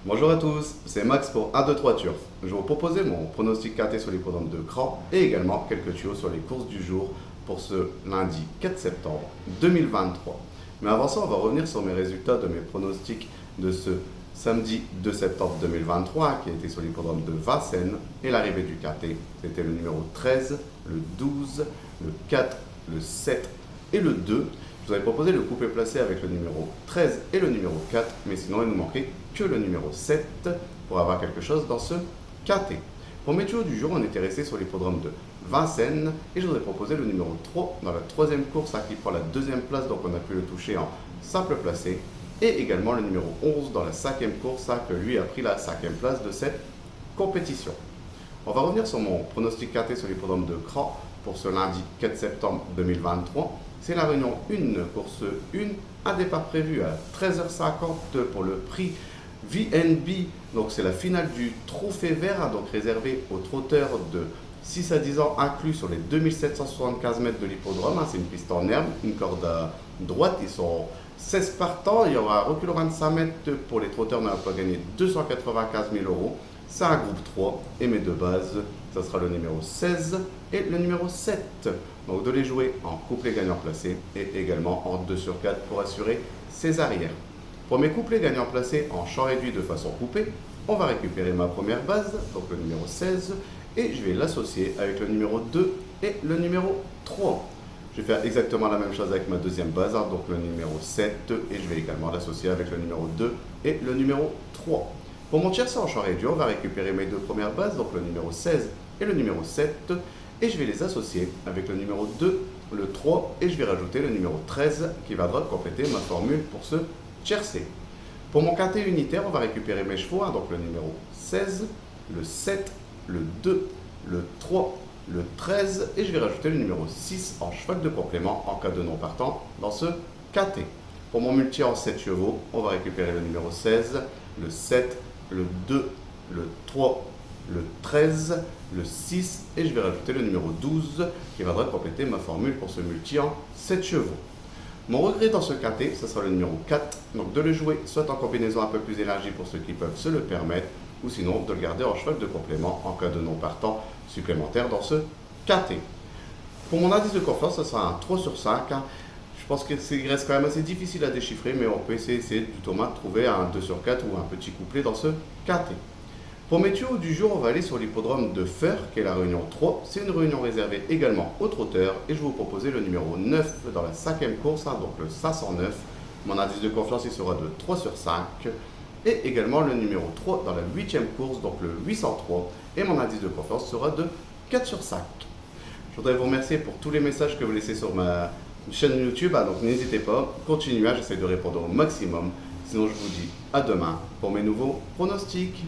Bonjour à tous, c'est Max pour 1, 2, 3 Turf. Je vais vous proposer mon pronostic quarté sur l'hippodrome de Cran et également quelques tuyaux sur les courses du jour pour ce lundi 4 septembre 2023. Mais avant ça, on va revenir sur mes résultats de mes pronostics de ce samedi 2 septembre 2023 qui a été sur l'hippodrome de Vincennes et l'arrivée du quarté. C'était le numéro 13, le 12, le 4, le 7 et le 2. Je vous avais proposé le coupé placé avec le numéro 13 et le numéro 4, mais sinon il nous manquait que le numéro 7 pour avoir quelque chose dans ce KT. Pour mes tuyaux du jour, on était resté sur l'hippodrome de Vincennes et je vous ai proposé le numéro 3 dans la troisième course qui prend la deuxième place, donc on a pu le toucher en simple placé, et également le numéro 11 dans la cinquième course que lui a pris la cinquième place de cette compétition. On va revenir sur mon pronostic KT sur l'hippodrome de Cran pour ce lundi 4 septembre 2023. C'est la réunion 1, course 1, un départ prévu à 13h50 pour le prix VNB. Donc c'est la finale du trophée vert, donc réservé aux trotteurs de 6 à 10 ans inclus sur les 2775 mètres de l'hippodrome. C'est une piste en herbe, une corde à droite, ils sont 16 partants. Il y aura un recul aux 25 mètres pour les trotteurs, on a pas gagné 295 000 euros. C'est un groupe 3 et mes deux bases, ça sera le numéro 16 et le numéro 7. Donc de les jouer en couplet gagnant placé et également en 2 sur 4 pour assurer ses arrières. Pour mes couplets gagnants placés en champ réduit de façon coupée, on va récupérer ma première base, donc le numéro 16, et je vais l'associer avec le numéro 2 et le numéro 3. Je vais faire exactement la même chose avec ma deuxième base, donc le numéro 7, et je vais également l'associer avec le numéro 2 et le numéro 3. Pour mon tiercé en champ réduit, on va récupérer mes deux premières bases, donc le numéro 16 et le numéro 7, et je vais les associer avec le numéro 2, le 3, et je vais rajouter le numéro 13 qui viendra compléter ma formule pour ce tiercé. Pour mon quintet unitaire, on va récupérer mes chevaux, donc le numéro 16, le 7, le 2, le 3, le 13, et je vais rajouter le numéro 6 en cheval de complément en cas de non partant dans ce quintet. Pour mon multi en 7 chevaux, on va récupérer le numéro 16, le 7, le 2, le 3, le 13, le 6 et je vais rajouter le numéro 12 qui viendra compléter ma formule pour ce multi en 7 chevaux. Mon regret dans ce quintet, ce sera le numéro 4, donc de le jouer soit en combinaison un peu plus élargie pour ceux qui peuvent se le permettre, ou sinon de le garder en cheval de complément en cas de non partant supplémentaire dans ce quintet. Pour mon indice de confiance, ce sera un 3 sur 5. Je pense qu'il reste quand même assez difficile à déchiffrer, mais on peut essayer du Thomas de trouver un 2 sur 4 ou un petit couplet dans ce quintet. Pour mes tuyaux du jour, on va aller sur l'hippodrome de Feur, qui est la réunion 3. C'est une réunion réservée également aux trotteurs, et je vais vous proposer le numéro 9 dans la cinquième course, donc le 509. Mon indice de confiance, il sera de 3 sur 5. Et également le numéro 3 dans la huitième course, donc le 803. Et mon indice de confiance sera de 4 sur 5. Je voudrais vous remercier pour tous les messages que vous laissez sur ma chaîne YouTube, donc n'hésitez pas, continuez, j'essaie de répondre au maximum. Sinon, je vous dis à demain pour mes nouveaux pronostics.